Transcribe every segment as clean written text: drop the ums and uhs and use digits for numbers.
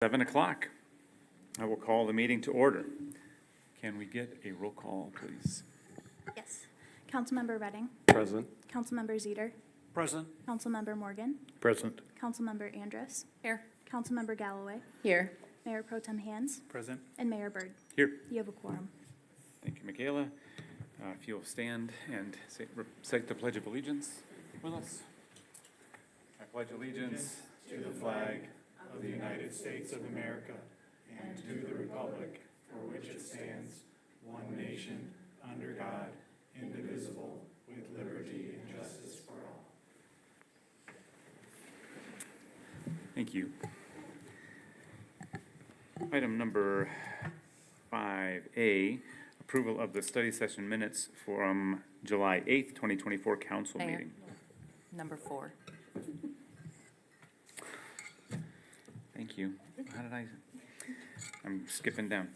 7 o'clock. I will call the meeting to order. Can we get a roll call, please? Yes. Councilmember Redding. Present. Councilmember Zeter. Present. Councilmember Morgan. Present. Councilmember Andrus. Here. Councilmember Galloway. Here. Mayor Pro Tem Hands. Present. And Mayor Byrd. Here. You have a quorum. Thank you, Michaela. If you'll stand and recite the Pledge of Allegiance with us. I pledge allegiance to the flag of the United States of America and to the republic for which it stands, one nation, under God, indivisible, with liberty and justice for all. Thank you. Item number 5A, approval of the study session minutes from July 8th, 2024 council Mayor. meeting. Number 4. Thank you. How did I'm skipping down.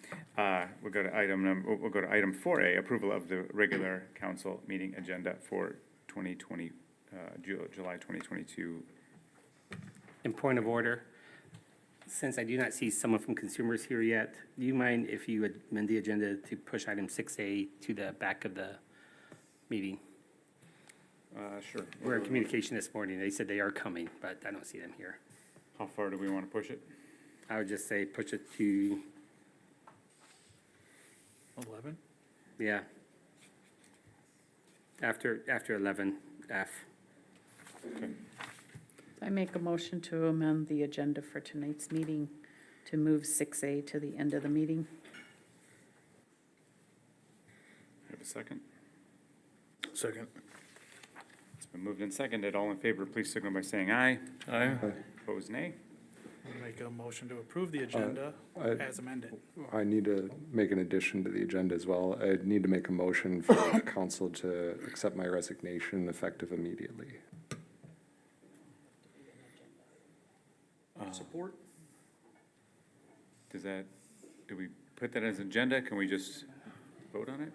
We'll go to item 4A, approval of the regular council meeting agenda for 2020, July 2022. In point of order, since I do not see someone from consumers here yet, do you mind if you would amend the agenda to push item 6A to the back of the meeting? Sure. We're in communication this morning. They said they are coming, but I don't see them here. How far do we want to push it? I would just say push it to, 11? yeah, after 11F. Okay. I make a motion to amend the agenda for tonight's meeting to move 6A to the end of the meeting. Have a second? Second. It's been moved and seconded. All in favor, please signal by saying aye. Aye. Opposed, nay. I'll make a motion to approve the agenda as amended. I need to make an addition to the agenda as well. I need to make a motion for the council to accept my resignation effective immediately. Support? Do we put that as agenda? Can we just vote on it?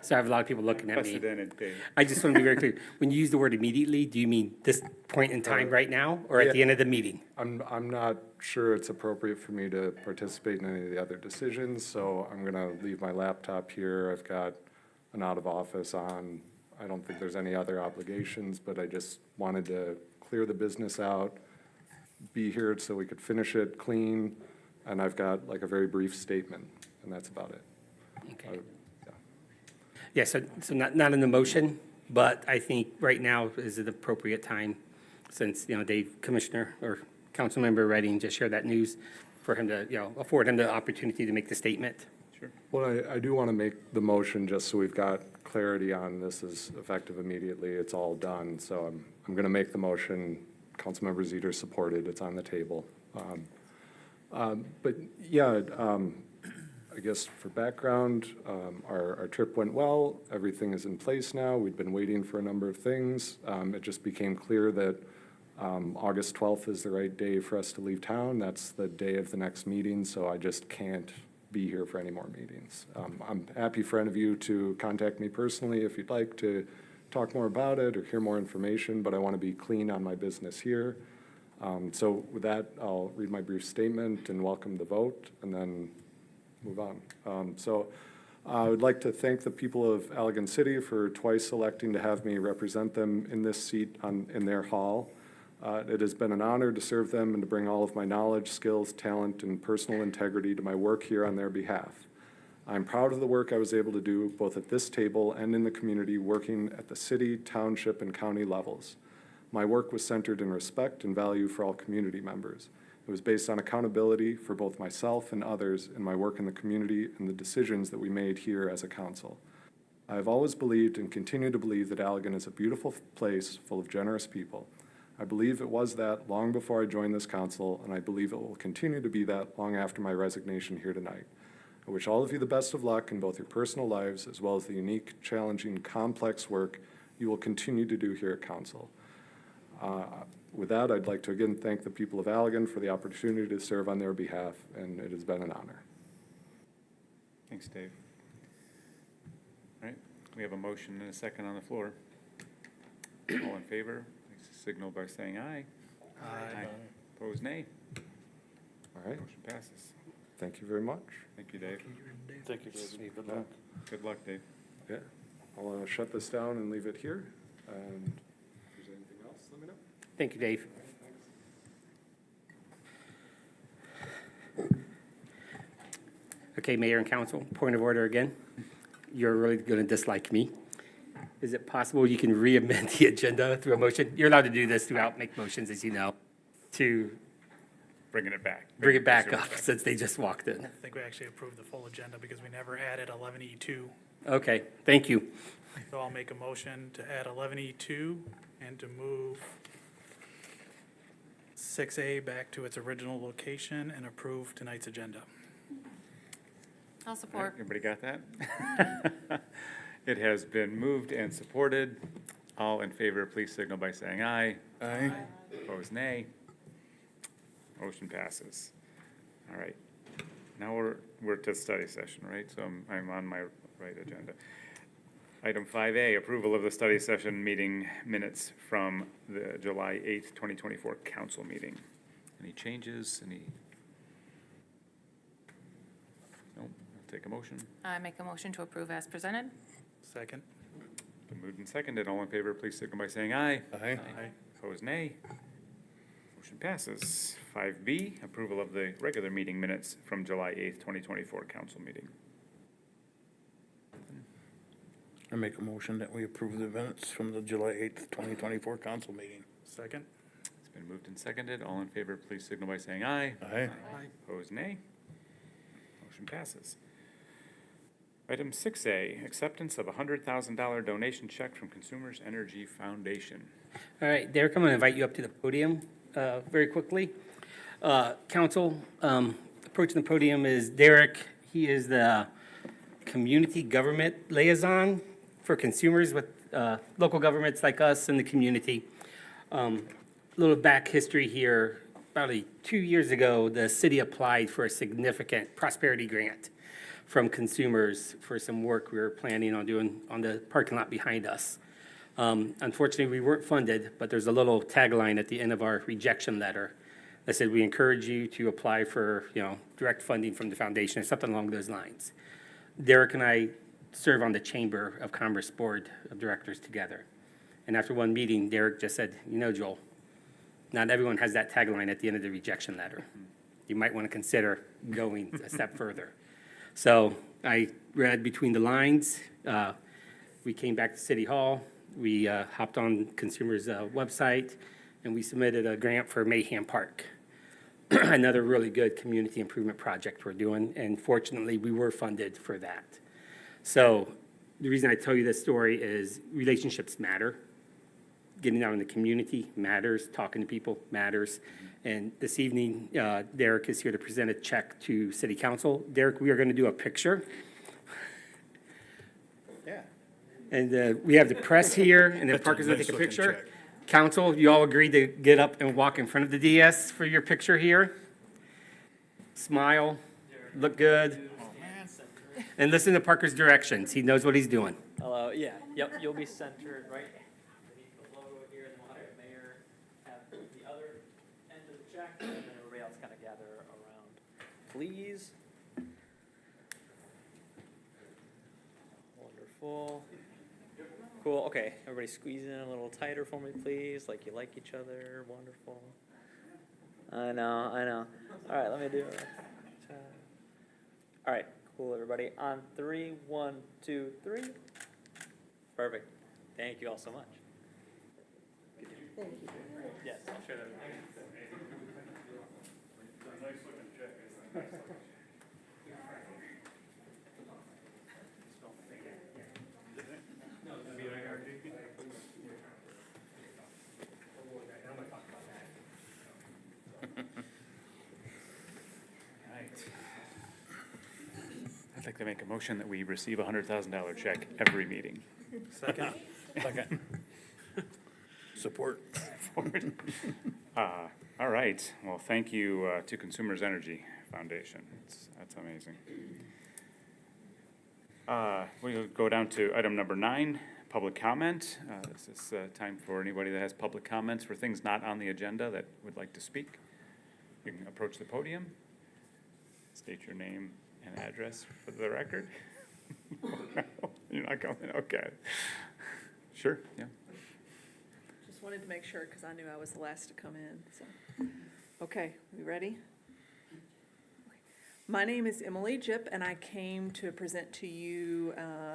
So I have a lot of people looking at me. Unprecedented day. I just want to be very clear. When you use the word immediately, do you mean this point in time right now or at the end of the meeting? I'm not sure it's appropriate for me to participate in any of the other decisions, so I'm gonna leave my laptop here. I've got an out of office on. I don't think there's any other obligations, but I just wanted to clear the business out, be here so we could finish it clean, and I've got like a very brief statement, and that's about it. Okay. Yeah, so not in the motion, but I think right now is an appropriate time, since, Dave, Commissioner or Councilmember Redding just shared that news, for him to, afford him the opportunity to make the statement. Sure. Well, I do want to make the motion just so we've got clarity on this is effective immediately. It's all done. So I'm going to make the motion. Councilmember Zeter supported. It's on the table. But yeah, I guess for background, our trip went well. Everything is in place now. We'd been waiting for a number of things. It just became clear that August 12th is the right day for us to leave town. That's the day of the next meeting, so I just can't be here for any more meetings. I'm happy for any of you to contact me personally if you'd like to talk more about it or hear more information, but I want to be clean on my business here. So with that, I'll read my brief statement and welcome the vote, and then move on. So I would like to thank the people of Allegan City for twice electing to have me represent them in this seat in their hall. It has been an honor to serve them and to bring all of my knowledge, skills, talent, and personal integrity to my work here on their behalf. I'm proud of the work I was able to do both at this table and in the community, working at the city, township, and county levels. My work was centered in respect and value for all community members. It was based on accountability for both myself and others in my work in the community and the decisions that we made here as a council. I have always believed and continue to believe that Allegan is a beautiful place full of generous people. I believe it was that long before I joined this council, and I believe it will continue to be that long after my resignation here tonight. I wish all of you the best of luck in both your personal lives as well as the unique, challenging, complex work you will continue to do here at council. With that, I'd like to again thank the people of Allegan for the opportunity to serve on their behalf, and it has been an honor. Thanks, Dave. All right, we have a motion and a second on the floor. All in favor, please signal by saying aye. Aye. Opposed, nay. All right, Motion passes. thank you very much. Thank you, Dave. Thank you, David. Good Yeah. luck. Good luck, Dave. Yeah, I'll shut this down and leave it here. And if there's anything else, let me know. Thank you, Dave. Okay, Mayor and Council, point of order again. You're really going to dislike me. Is it possible you can re-amend the agenda through a motion? You're allowed to do this throughout, make motions, as you know, to Bringing it back. bring it back up since they just walked in. I think we actually approved the full agenda because we never added 11E2. Okay, thank you. So I'll make a motion to add 11E2 and to move 6A back to its original location and approve tonight's agenda. I'll All right, support. everybody got that? It has been moved and supported. All in favor, please signal by saying aye. Aye. Opposed, nay. Motion passes. All right. Now we're to study session, right? So I'm on my right agenda. Item 5A, approval of the study session meeting minutes from the July 8th, 2024 council meeting. Any changes? Nope. I'll take a motion. I make a motion to approve as presented. Second? Been moved and seconded. All in favor, please signal by saying aye. Aye. Opposed, nay. Motion passes. 5B, approval of the regular meeting minutes from July 8th, 2024 council meeting. I make a motion that we approve the minutes from the July 8th, 2024 council meeting. Second? It's been moved and seconded. All in favor, please signal by saying aye. Aye. Opposed, nay. Motion passes. Item 6A, acceptance of a $100,000 donation check from Consumers Energy Foundation. All right, Derek, I'm going to invite you up to the podium very quickly. Council, approaching the podium is Derek. He is the community government liaison for consumers with local governments like us in the community. A little back history here. About 2 years ago, the city applied for a significant prosperity grant from consumers for some work we were planning on doing on the parking lot behind us. Unfortunately, we weren't funded, but there's a little tagline at the end of our rejection letter that said, we encourage you to apply for, direct funding from the foundation, or something along those lines. Derek and I serve on the Chamber of Commerce Board of Directors together. And after one meeting, Derek just said, Joel, not everyone has that tagline at the end of the rejection letter. You might want to consider going a step further. So I read between the lines. We came back to City Hall. We hopped on Consumers' website, and we submitted a grant for Mayhem Park, another really good community improvement project we're doing, and fortunately, we were funded for that. So the reason I tell you this story is relationships matter. Getting out in the community matters. Talking to people matters. And this evening, Derek is here to present a check to City Council. Derek, we are going to do a picture. Yeah. And we have the press here, and then Parker's going to take a picture. Council, you all agreed to get up and walk in front of the DS for your picture here? Smile, look good. And listen to Parker's directions. He knows what he's doing. Hello, yeah, yep, you'll be centered right underneath the logo here, and then we'll have the mayor have the other end of the check, and then everybody else kind of gather around. Please. Wonderful. Cool, okay, everybody squeeze in a little tighter for me, please, like you like each other, wonderful. I know. All right, let me do it. All right, cool, everybody. On 3, 1, 2, 3. Perfect. Thank you all so much. Thank you. Yes, I'll share that. I'd like to make a motion that we receive a $100,000 check every meeting. Second? Second. Support. All right, well, thank you to Consumers Energy Foundation. That's amazing. We'll go down to item number 9, public comment. This is time for anybody that has public comments for things not on the agenda that would like to speak. You can approach the podium, state your name and address for the record. You're not coming, okay. Sure, yeah. Just wanted to make sure, because I knew I was the last to come in, so. Okay, we ready? My name is Emily Jipp, and I came to present to you,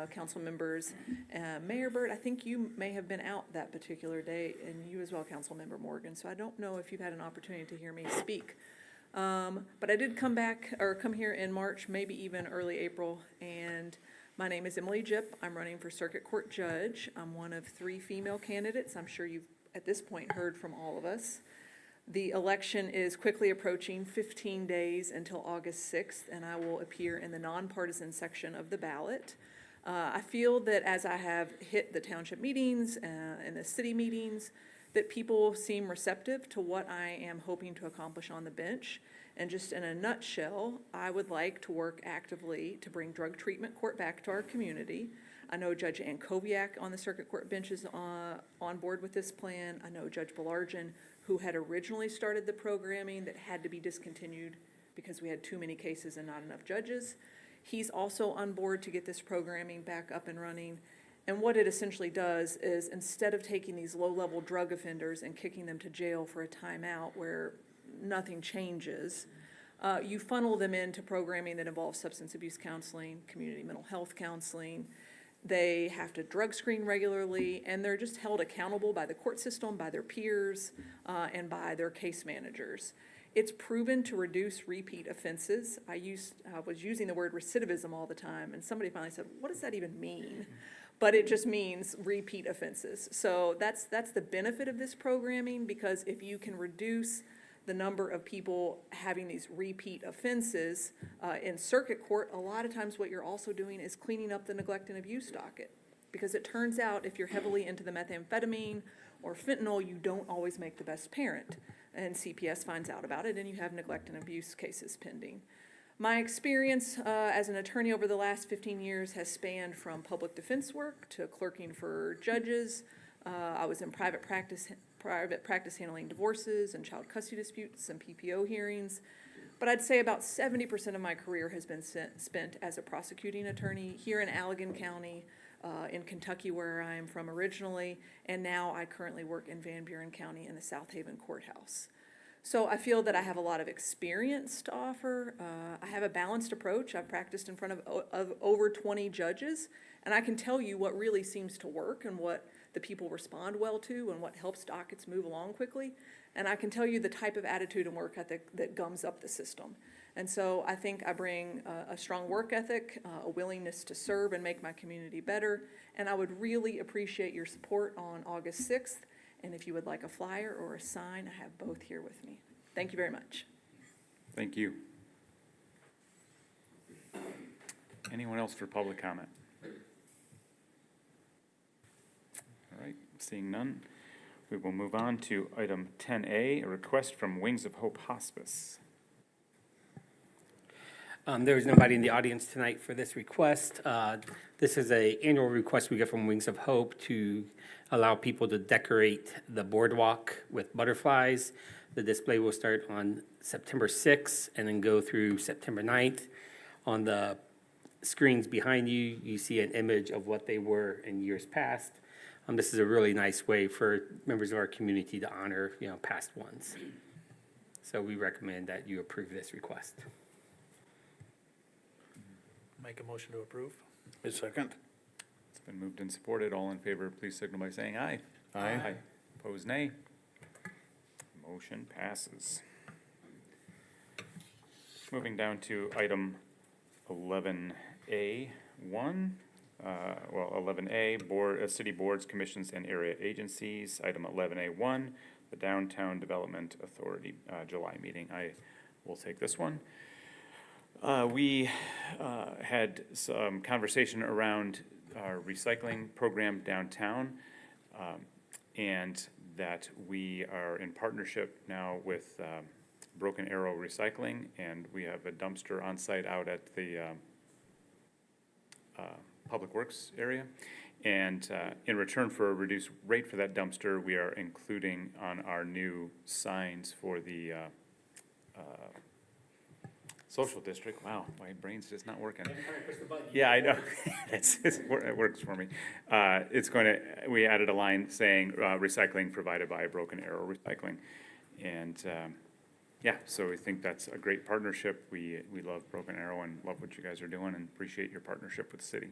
council members. Mayor Burt, I think you may have been out that particular day, and you as well, Councilmember Morgan, so I don't know if you've had an opportunity to hear me speak. But I did come here in March, maybe even early April, and my name is Emily Jipp. I'm running for Circuit Court Judge. I'm one of 3 female candidates. I'm sure you've, at this point, heard from all of us. The election is quickly approaching, 15 days until August 6th, and I will appear in the nonpartisan section of the ballot. I feel that as I have hit the township meetings and the city meetings, that people seem receptive to what I am hoping to accomplish on the bench. And just in a nutshell, I would like to work actively to bring drug treatment court back to our community. I know Judge Ankoviak on the circuit court bench is on board with this plan. I know Judge Belargin, who had originally started the programming that had to be discontinued because we had too many cases and not enough judges. He's also on board to get this programming back up and running. And what it essentially does is, instead of taking these low-level drug offenders and kicking them to jail for a timeout where nothing changes, you funnel them into programming that involves substance abuse counseling, community mental health counseling. They have to drug screen regularly, and they're just held accountable by the court system, by their peers, and by their case managers. It's proven to reduce repeat offenses. I was using the word recidivism all the time, and somebody finally said, what does that even mean? But it just means repeat offenses. So that's the benefit of this programming, because if you can reduce the number of people having these repeat offenses in circuit court, a lot of times what you're also doing is cleaning up the neglect and abuse docket. Because it turns out if you're heavily into the methamphetamine or fentanyl, you don't always make the best parent. And CPS finds out about it, and you have neglect and abuse cases pending. My experience as an attorney over the last 15 years has spanned from public defense work to clerking for judges. I was in private practice handling divorces and child custody disputes and PPO hearings. But I'd say about 70% of my career has been spent as a prosecuting attorney here in Allegan County, in Kentucky, where I am from originally, and now I currently work in Van Buren County in the South Haven Courthouse. So I feel that I have a lot of experience to offer. I have a balanced approach. I've practiced in front of over 20 judges, and I can tell you what really seems to work and what the people respond well to and what helps dockets move along quickly. And I can tell you the type of attitude and work ethic that gums up the system. And so I think I bring a strong work ethic, a willingness to serve and make my community better, and I would really appreciate your support on August 6th. And if you would like a flyer or a sign, I have both here with me. Thank you very much. Thank you. Anyone else for public comment? All right, seeing none, we will move on to item 10A, a request from Wings of Hope Hospice. There is nobody in the audience tonight for this request. This is an annual request we get from Wings of Hope to allow people to decorate the boardwalk with butterflies. The display will start on September 6th and then go through September 9th. On the screens behind you, you see an image of what they were in years past. This is a really nice way for members of our community to honor, past ones. So we recommend that you approve this request. Make a motion to approve. A second. It's been moved and supported. All in favor, please signal by saying aye. Aye. Opposed, nay. Motion passes. Moving down to item 11A1. 11A, city boards, commissions, and area agencies. Item 11A1, the Downtown Development Authority, July meeting. I will take this one. We had some conversation around our recycling program downtown, and that we are in partnership now with Broken Arrow Recycling, and we have a dumpster on site out at the Public Works area, And in return for a reduced rate for that dumpster, we are including on our new signs for the social district. Wow, my brain's just not working. Yeah, I know. It works for me. We added a line saying recycling provided by Broken Arrow Recycling. And yeah, so we think that's a great partnership. We love Broken Arrow and love what you guys are doing and appreciate your partnership with the city.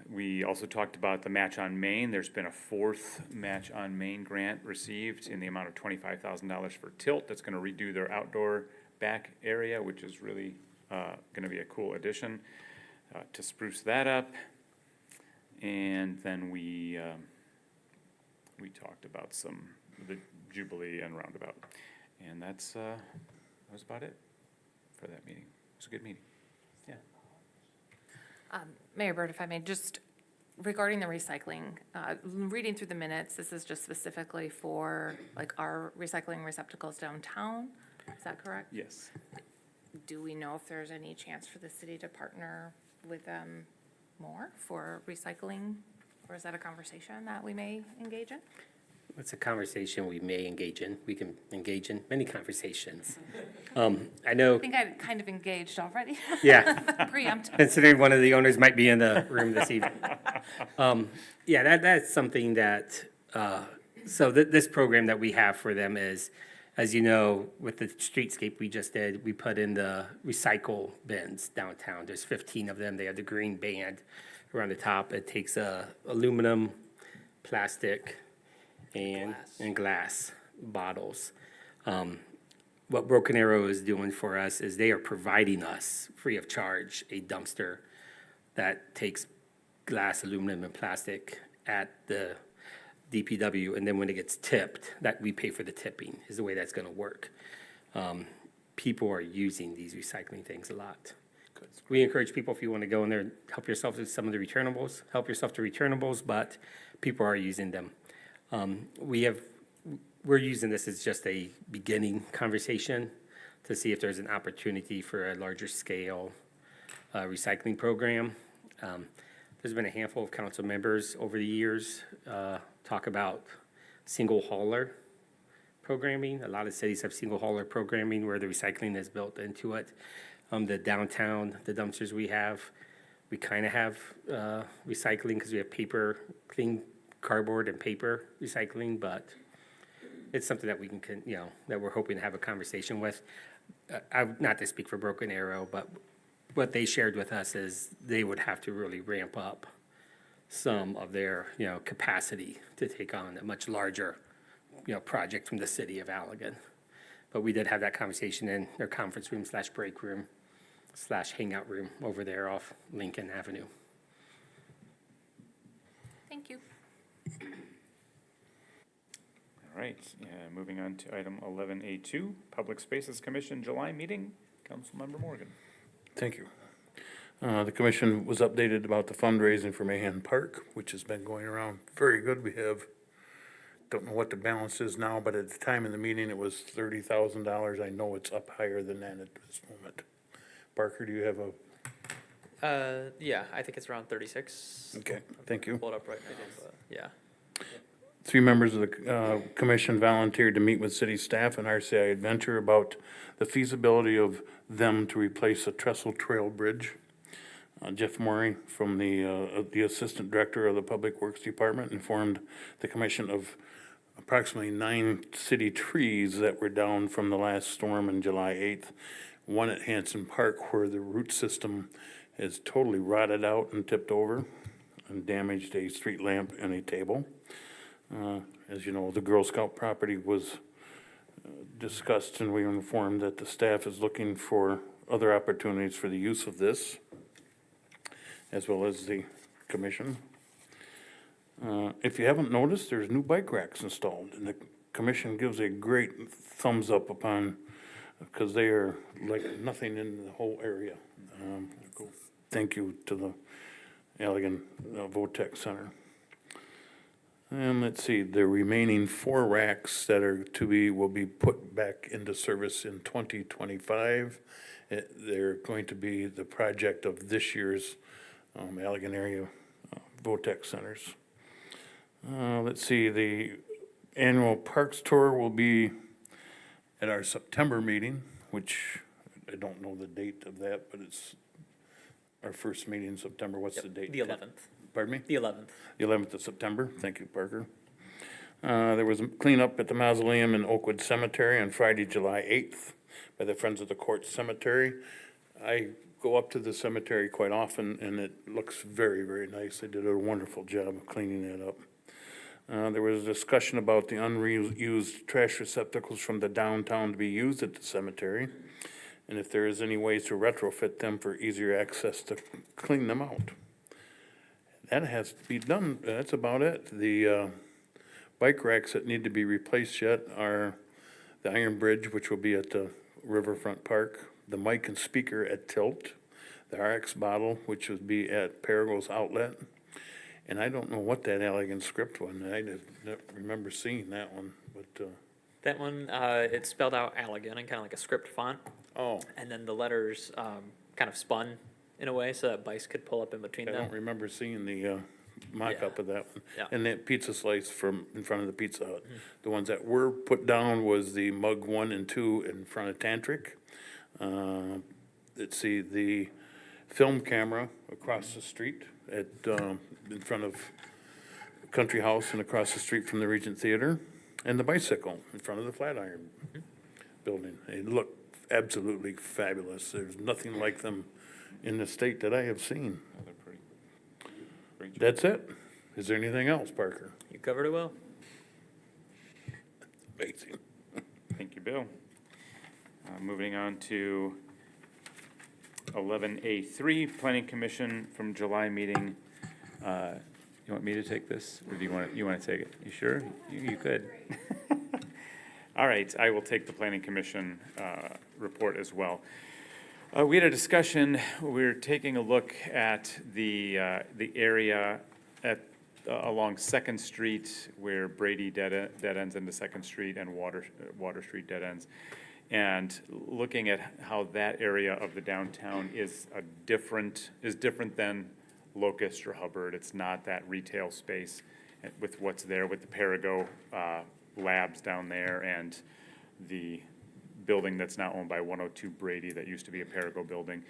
We also talked about the Match on Main. There's been a fourth Match on Main grant received in the amount of $25,000 for Tilt. That's gonna redo their outdoor back area, which is really gonna be a cool addition to spruce that up. And then we talked about the Jubilee and Roundabout. And that was about it for that meeting. It was a good meeting. Yeah. Mayor Burt, if I may, just regarding the recycling, reading through the minutes, this is just specifically for like our recycling receptacles downtown. Is that correct? Yes. Do we know if there's any chance for the city to partner with them more for recycling? Or is that a conversation that we may engage in? It's a conversation we may engage in. We can engage in many conversations. I know, I think I kind of engaged already. yeah, Preempt. considering one of the owners might be in the room this evening. Yeah, that's something that, so this program that we have for them is, as you know, with the streetscape we just did, we put in the recycle bins downtown. There's 15 of them. They have the green band around the top. It takes aluminum, plastic, and glass bottles. What Broken Arrow is doing for us is they are providing us, free of charge, a dumpster that takes glass, aluminum, and plastic at the DPW, and then when it gets tipped, that we pay for the tipping, is the way that's gonna work. People are using these recycling things a lot. We encourage people, if you wanna go in there, help yourself to some of the returnables, but people are using them. We're using this as just a beginning conversation to see if there's an opportunity for a larger scale recycling program. There's been a handful of council members over the years talk about single hauler programming. A lot of cities have single hauler programming where the recycling is built into it. The downtown, the dumpsters we kind of have recycling because we have paper, clean cardboard and paper recycling, but it's something that we can, that we're hoping to have a conversation with. Not to speak for Broken Arrow, but what they shared with us is they would have to really ramp up some of their, capacity to take on a much larger, project from the city of Allegan. But we did have that conversation in their conference room / break room / hangout room over there off Lincoln Avenue. Thank you. All right, moving on to item 11A2, Public Spaces Commission July meeting. Councilmember Morgan. Thank you. The commission was updated about the fundraising for Mahan Park, which has been going around very good. We don't know what the balance is now, but at the time in the meeting, it was $30,000. I know it's up higher than that at this moment. Parker, do you have a? Yeah, I think it's around 36. Okay, thank you. Pull it up right now, but yeah. 3 members of the commission volunteered to meet with city staff and RCI Adventure about the feasibility of them to replace a trestle trail bridge. Jeff Morey, from the Assistant Director of the Public Works Department, informed the commission of approximately 9 city trees that were down from the last storm on July 8th. One at Hanson Park where the root system is totally rotted out and tipped over and damaged a street lamp and a table. As you know, the Girl Scout property was discussed, and we were informed that the staff is looking for other opportunities for the use of this, as well as the commission. If you haven't noticed, there's new bike racks installed, and the commission gives a great thumbs up upon, because they are like nothing in the whole area. Thank you to the Allegan Votech Center. And let's see, the remaining 4 racks that will be put back into service in 2025. They're going to be the project of this year's Allegan Area VOTEC centers. Let's see, the annual parks tour will be at our September meeting, which I don't know the date of that, but it's our first meeting in September. What's the date? The 11th. Pardon me? The 11th. The 11th of September. Thank you, Parker. There was a cleanup at the mausoleum in Oakwood Cemetery on Friday, July 8th by the Friends of the Court Cemetery. I go up to the cemetery quite often, and it looks very, very nice. They did a wonderful job of cleaning that up. There was a discussion about the unused trash receptacles from the downtown to be used at the cemetery, and if there is any ways to retrofit them for easier access to clean them out. That has to be done. That's about it. The bike racks that need to be replaced yet are the Iron Bridge, which will be at the Riverfront Park, the mic and speaker at Tilt, the RX bottle, which would be at Parago's Outlet. And I don't know what that Allegan script one, I don't remember seeing that one, but, That one, it's spelled out Allegan in kind of like a script font, oh, and then the letters kind of spun in a way so that Bice could pull up in between I them. don't remember seeing the mock-up of that one. Yeah. And that pizza slice from in front of the Pizza Hut. The ones that were put down was the mug 1 and 2 in front of Tantric. Let's see, the film camera across the street at, in front of Country House and across the street from the Regent Theater, and the bicycle in front of the Flatiron building. They look absolutely fabulous. There's nothing like them in the state that I have seen. Oh, they're pretty. Great job. That's it. Is there anything else, Parker? You covered it well. Amazing. Thank you, Bill. Moving on to 11A3, Planning Commission from July meeting. You want me to take this, or do you want to take it? You sure? You could. All right, I will take the Planning Commission report as well. We had a discussion, we were taking a look at the area at, along Second Street where Brady dead ends into Second Street and Water Street dead ends. And looking at how that area of the downtown is different than Locust or Hubbard. It's not that retail space with what's there with the Perigo labs down there and the building that's now owned by 102 Brady that used to be a Perigo building.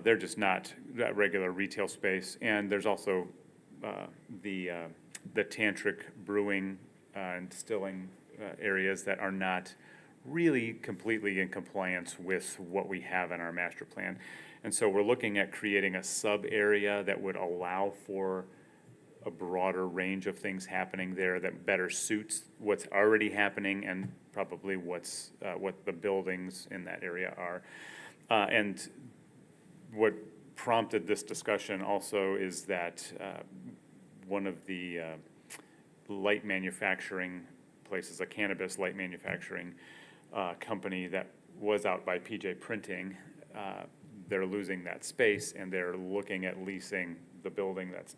They're just not that regular retail space. And there's also the Tantric brewing and distilling areas that are not really completely in compliance with what we have in our master plan. And so we're looking at creating a sub-area that would allow for a broader range of things happening there that better suits what's already happening and probably what the buildings in that area are. And what prompted this discussion also is that one of the light manufacturing places, a cannabis light manufacturing company that was out by PJ Printing, they're losing that space and they're looking at leasing the building that's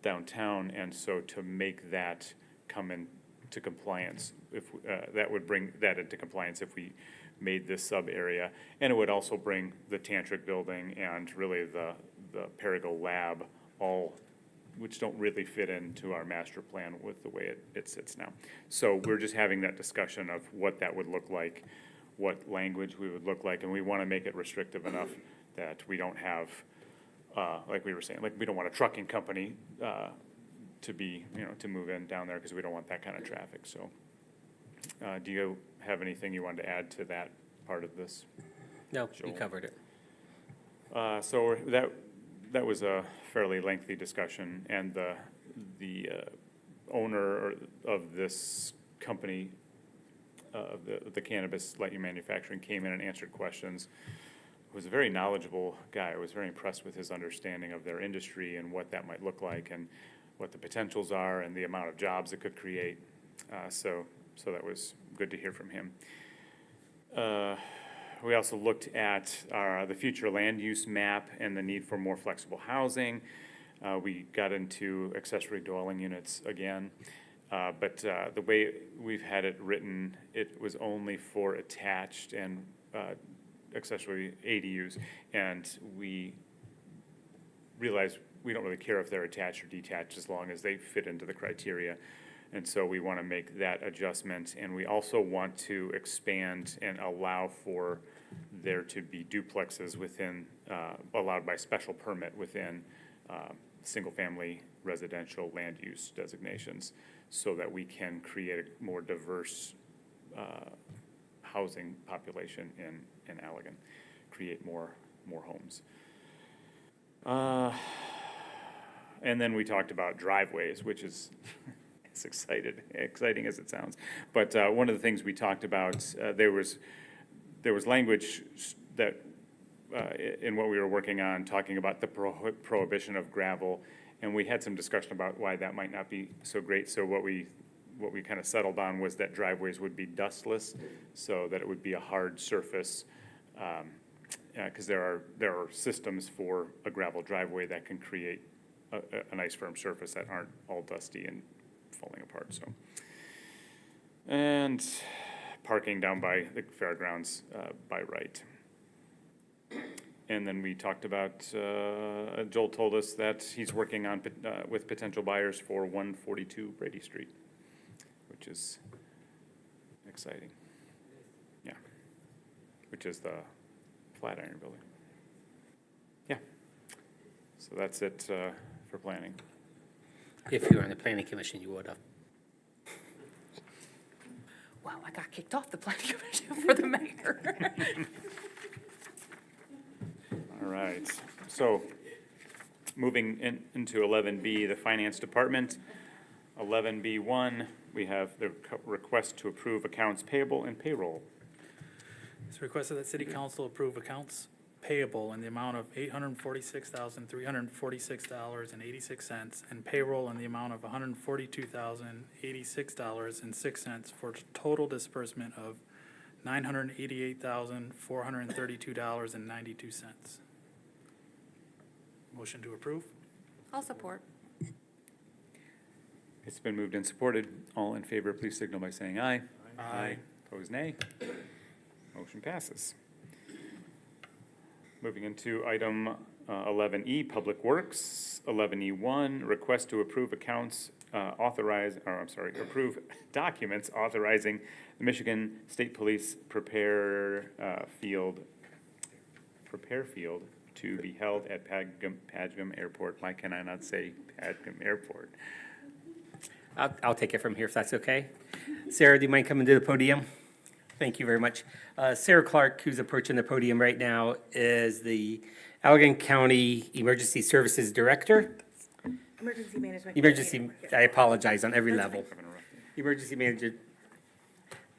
downtown. And so to make that come into compliance, if that would bring that into compliance if we made this sub area, and it would also bring the Tantric building and really the Perigo lab, all which don't really fit into our master plan with the way it sits now. So we're just having that discussion of what that would look like, what language we would look like, and we want to make it restrictive enough that we don't have, like we were saying, like we don't want a trucking company to be, to move in down there because we don't want that kind of traffic. So do you have anything you wanted to add to that part of this? No, Sure. you covered it. So that was a fairly lengthy discussion, and the owner of this company, of the cannabis light manufacturing, came in and answered questions. He was a very knowledgeable guy. I was very impressed with his understanding of their industry and what that might look like and what the potentials are and the amount of jobs it could create. So that was good to hear from him. We also looked at the future land use map and the need for more flexible housing. We got into accessory dwelling units again, but the way we've had it written, it was only for attached and accessory ADUs, and we realized we don't really care if they're attached or detached as long as they fit into the criteria. And so we want to make that adjustment, and we also want to expand and allow for there to be duplexes within, allowed by special permit within single-family residential land use designations, so that we can create a more diverse housing population in Allegan, create more homes. And then we talked about driveways, which is as exciting as it sounds. But one of the things we talked about, there was language that in what we were working on, talking about the prohibition of gravel, and we had some discussion about why that might not be so great. So what we kind of settled on was that driveways would be dustless, so that it would be a hard surface, because there are systems for a gravel driveway that can create a nice firm surface that aren't all dusty and falling apart. So, and parking down by the fairgrounds by right. And then we talked about, Joel told us that he's working on, with potential buyers for 142 Brady Street, which is exciting. Yeah, which is the Flatiron Building. Yeah, so that's it for planning. If you were on the planning commission, you would have. Wow, I got kicked off the planning commission for the mayor. All right, so moving into 11B, the Finance Department. 11B1, we have the request to approve accounts payable and payroll. It's requested that city council approve accounts payable in the amount of $846,346.86 and payroll in the amount of $142,086.06 for total disbursement of $988,432.92. Motion to approve? I'll support. It's been moved and supported. All in favor, please signal by saying aye. Aye. Opposed, nay. Motion passes. Moving into item 11E, Public Works. 11E1, request to approve accounts approve documents authorizing the Michigan State Police prepare field to be held at Padgham Airport. Why can I not say Padgham Airport? I'll take it from here if that's okay. Sarah, do you mind coming to the podium? Thank you very much. Sarah Clark, who's approaching the podium right now, is the Allegan County Emergency Services Director. Emergency management. Emergency, I apologize on every level. I've interrupted. Emergency manager.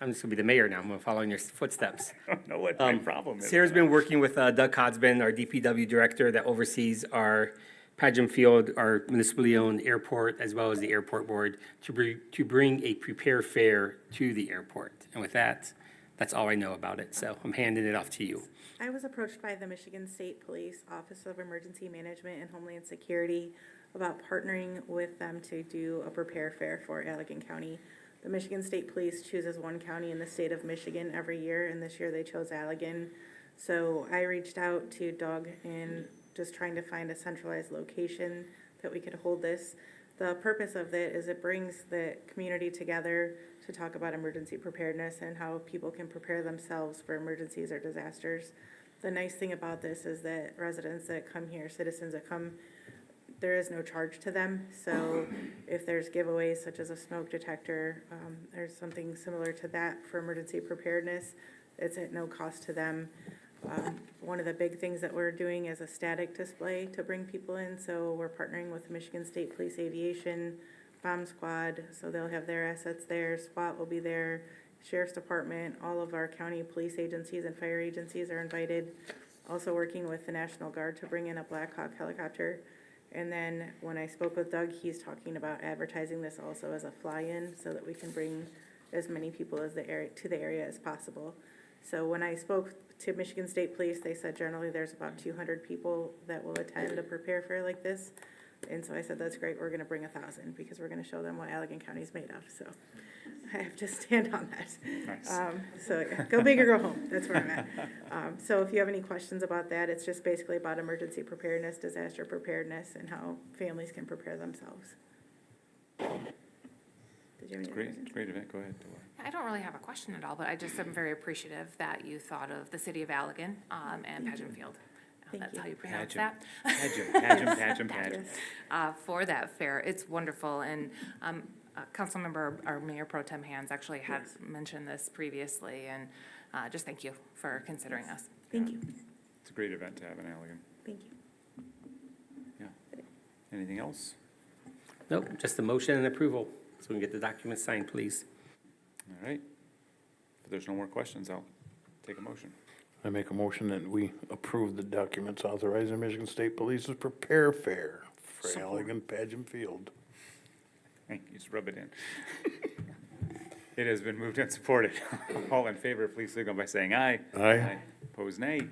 I'm just gonna be the mayor now. I'm gonna follow in your footsteps. I don't know what my problem is. Sarah's been working with Doug Codsbin, our DPW director that oversees our Padgham Field, our municipally owned airport, as well as the airport board, to bring a prepare fair to the airport. And with that, that's all I know about it. So I'm handing it off to you. I was approached by the Michigan State Police Office of Emergency Management and Homeland Security about partnering with them to do a prepare fair for Allegan County. The Michigan State Police chooses one county in the state of Michigan every year, and this year they chose Allegan. So I reached out to Doug and just trying to find a centralized location that we could hold this. The purpose of it is it brings the community together to talk about emergency preparedness and how people can prepare themselves for emergencies or disasters. The nice thing about this is that residents that come here, citizens that come, there is no charge to them. So if there's giveaways such as a smoke detector, there's something similar to that for emergency preparedness, it's at no cost to them. One of the big things that we're doing is a static display to bring people in. So we're partnering with Michigan State Police Aviation, Bomb Squad, so they'll have their assets there. SWAT will be there, Sheriff's Department, all of our county police agencies and fire agencies are invited. Also working with the National Guard to bring in a Black Hawk helicopter. And then when I spoke with Doug, he's talking about advertising this also as a fly-in so that we can bring as many people as to the area as possible. So when I spoke to Michigan State Police, they said generally there's about 200 people that will attend a prepare fair like this. And so I said, that's great, we're gonna bring 1,000 because we're gonna show them what Allegan County is made of, so. I have to stand on that. Nice. So yeah, go big or go home, that's where I'm at. So if you have any questions about that, it's just basically about emergency preparedness, disaster preparedness, and how families can prepare themselves. Did you have any Great, questions? great event. Go ahead, Delora. I don't really have a question at all, but I just am very appreciative that you thought of the city of Allegan and Padgham Field. Thank That's you. how you pronounce Padgham. that. Pageant. For that fair. It's wonderful. And Councilmember, our Mayor Pro Tem Hands actually had mentioned this previously, and just thank you for considering us. Thank you, It's a great event to have in Allegan. thank you. Yeah. Anything else? Nope, just a motion and approval, so we can get the document signed, please. All right. If there's no more questions, I'll take a motion. I make a motion that we approve the documents authorizing Michigan State Police to prepare fair for Allegan Pageant Field. Thank you, just rub it in. It has been moved and supported. All in favor, please signal by saying aye. Aye. Opposed, nay.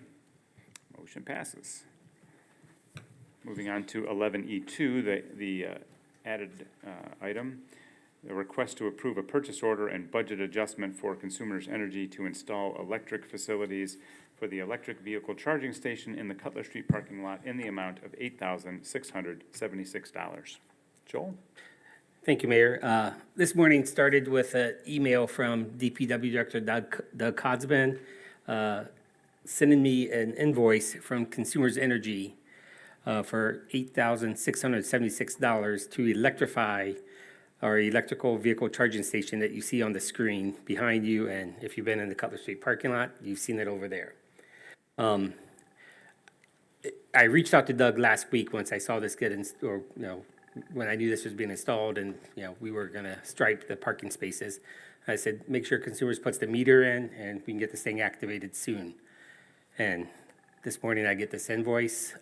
Motion passes. Moving on to 11E2, the added item, the request to approve a purchase order and budget adjustment for Consumers Energy to install electric facilities for the electric vehicle charging station in the Cutler Street parking lot in the amount of $8,676. Joel? Thank you, Mayor. This morning started with an email from DPW Director Doug Codsman, sending me an invoice from Consumers Energy for $8,676 to electrify our electrical vehicle charging station that you see on the screen behind you, and if you've been in the Cutler Street parking lot, you've seen it over there. I reached out to Doug last week once I saw this when I knew this was being installed and, we were gonna stripe the parking spaces. I said, make sure Consumers puts the meter in and we can get this thing activated soon. And this morning I get this invoice.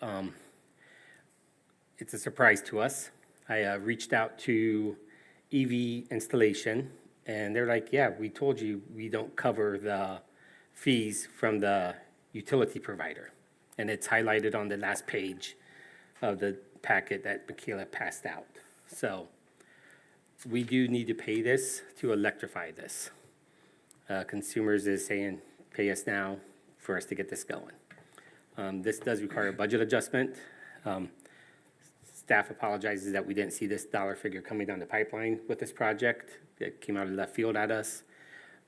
It's a surprise to us. I reached out to EV installation and they're like, yeah, we told you we don't cover the fees from the utility provider. And it's highlighted on the last page of the packet that Michaela passed out. So we do need to pay this to electrify this. Consumers is saying, pay us now for us to get this going. This does require a budget adjustment. Staff apologizes that we didn't see this dollar figure coming down the pipeline with this project. It came out of left field at us.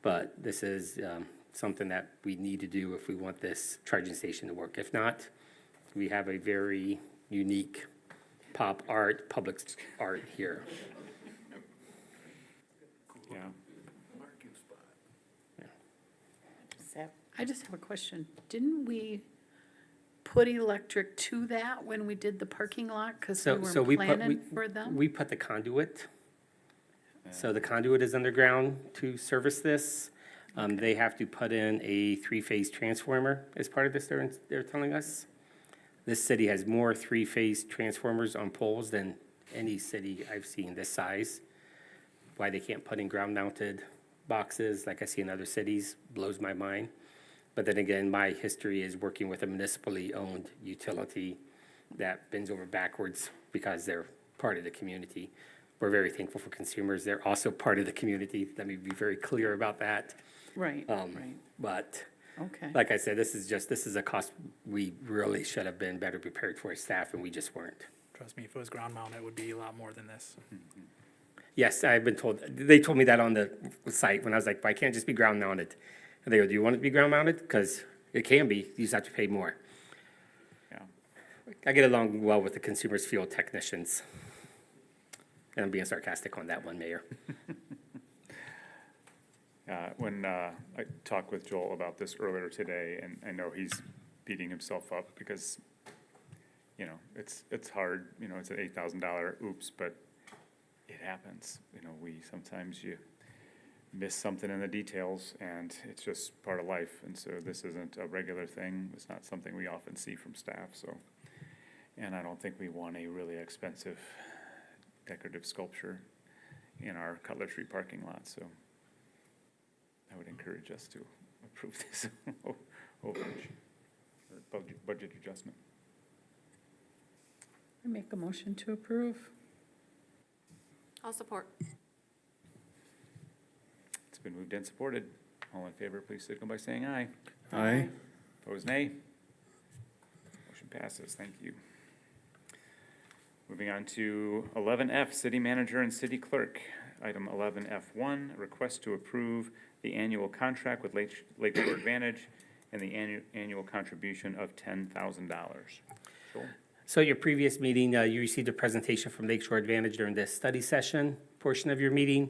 But this is something that we need to do if we want this charging station to work. If not, we have a very unique public art here. Yeah. I just have a question. Didn't we put electric to that when we did the parking lot? Because we So weren't planning for them? We put the conduit. So the conduit is underground to service this. They have to put in a three-phase transformer as part of this, they're telling us. This city has more three-phase transformers on poles than any city I've seen this size. Why they can't put in ground-mounted boxes like I see in other cities blows my mind. But then again, my history is working with a municipally owned utility that bends over backwards because they're part of the community. We're very thankful for Consumers. They're also part of the community. Let me be very clear about that. Right, right, But okay. like I said, this is a cost we really should have been better prepared for as staff, and we just weren't. Trust me, if it was ground mount, it would be a lot more than this. Yes, I've been told, they told me that on the site when I was like, why can't it just be ground mounted? And they go, do you want it to be ground mounted? Because it can be, you just have to pay more. Yeah. I get along well with the Consumers Field technicians. And I'm being sarcastic on that one, Mayor. When I talked with Joel about this earlier today, and I know he's beating himself up because, it's hard, it's an $8,000 oops, but it happens. Sometimes you miss something in the details, and it's just part of life. And so this isn't a regular thing. It's not something we often see from staff, so. And I don't think we want a really expensive decorative sculpture in our Cutler Street parking lot, so I would encourage us to approve this overage, or budget adjustment. I make a motion to approve. I'll support. been moved and supported. All in favor, please signal by saying aye. Aye. Opposed, nay. Motion passes. Thank you. Moving on to 11F, City Manager and City Clerk. Item 11F1, request to approve the annual contract with Lakeshore Advantage and the annual contribution of $10,000. Joel? So at your previous meeting, you received a presentation from Lakeshore Advantage during the study session portion of your meeting.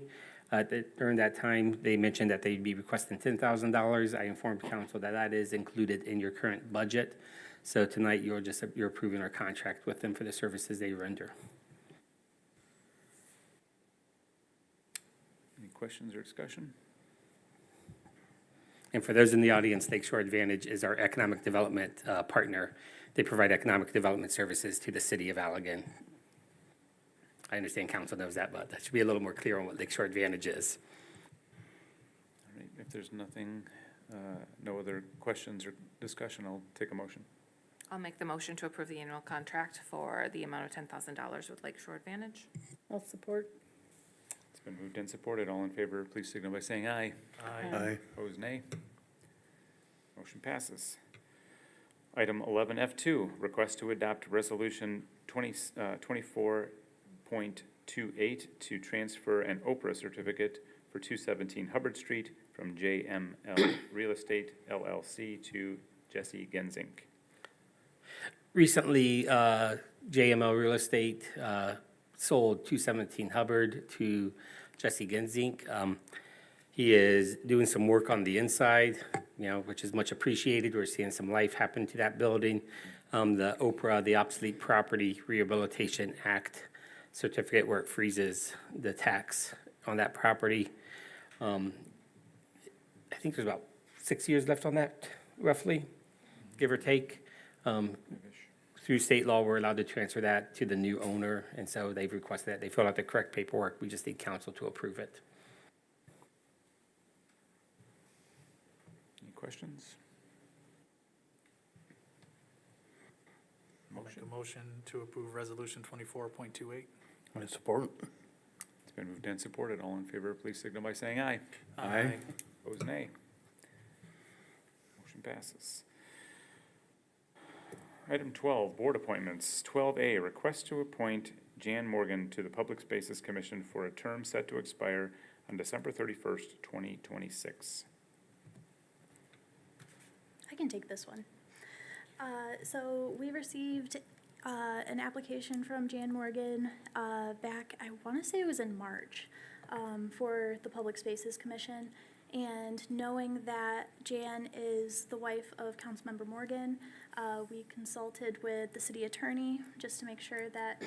During that time, they mentioned that they'd be requesting $10,000. I informed council that that is included in your current budget. So tonight, you're approving our contract with them for the services they render. Any questions or discussion? And for those in the audience, Lakeshore Advantage is our economic development partner. They provide economic development services to the city of Allegan. I understand council knows that, but that should be a little more clear on what Lakeshore Advantage is. All right, if there's nothing, no other questions or discussion, I'll take a motion. I'll make the motion to approve the annual contract for the amount of $10,000 with Lakeshore Advantage. I'll support. It's been moved and supported. All in favor, please signal by saying aye. Aye. Opposed, nay. Motion passes. Item 11F2, request to adopt Resolution 24.28 to transfer an OPRA certificate for 217 Hubbard Street from JML Real Estate LLC to Jesse Genzink. Recently, JML Real Estate sold 217 Hubbard to Jesse Genzink. He is doing some work on the inside, which is much appreciated. We're seeing some life happen to that building. The OPRA, the Obsolete Property Rehabilitation Act certificate, where it freezes the tax on that property. I think there's about 6 years left on that, roughly, give or take. Through state law, we're allowed to transfer that to the new owner, and so they've requested that. They fill out the correct paperwork. We just need council to approve it. Any questions? I'll make a motion to approve resolution 24.28. I support. It's been moved and supported. All in favor, please signal by saying aye. Aye. Opposed, nay. Motion passes. Item 12, board appointments. 12A, request to appoint Jan Morgan to the Public Spaces Commission for a term set to expire on December 31st, 2026. I can take this one. So we received an application from Jan Morgan back, I want to say it was in March, for the Public Spaces Commission. And knowing that Jan is the wife of Councilmember Morgan, we consulted with the city attorney just to make sure that,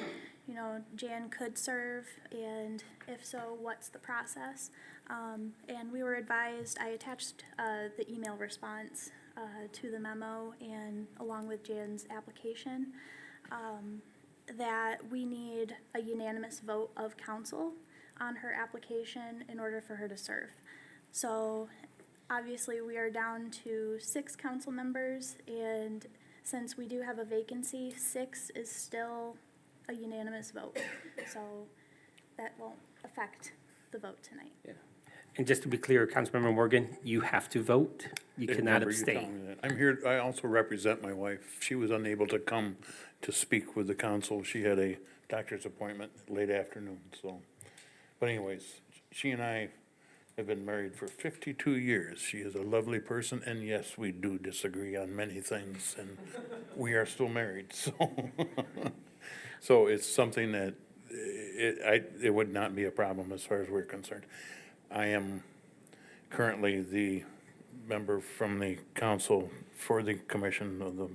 Jan could serve, and if so, what's the process? And we were advised, I attached the email response to the memo and along with Jan's application, that we need a unanimous vote of council on her application in order for her to serve. So obviously we are down to 6 council members, and since we do have a vacancy, 6 is still a unanimous vote. So that won't affect the vote tonight. And just to be clear, Councilmember Morgan, you have to vote. You cannot Remember, you told abstain. me that. I'm here, I also represent my wife. She was unable to come to speak with the council. She had a doctor's appointment late afternoon, so. But anyways, she and I have been married for 52 years. She is a lovely person, and yes, we do disagree on many things, and we are still married, so. So it's something that it would not be a problem as far as we're concerned. I am currently the member from the council for the commission of the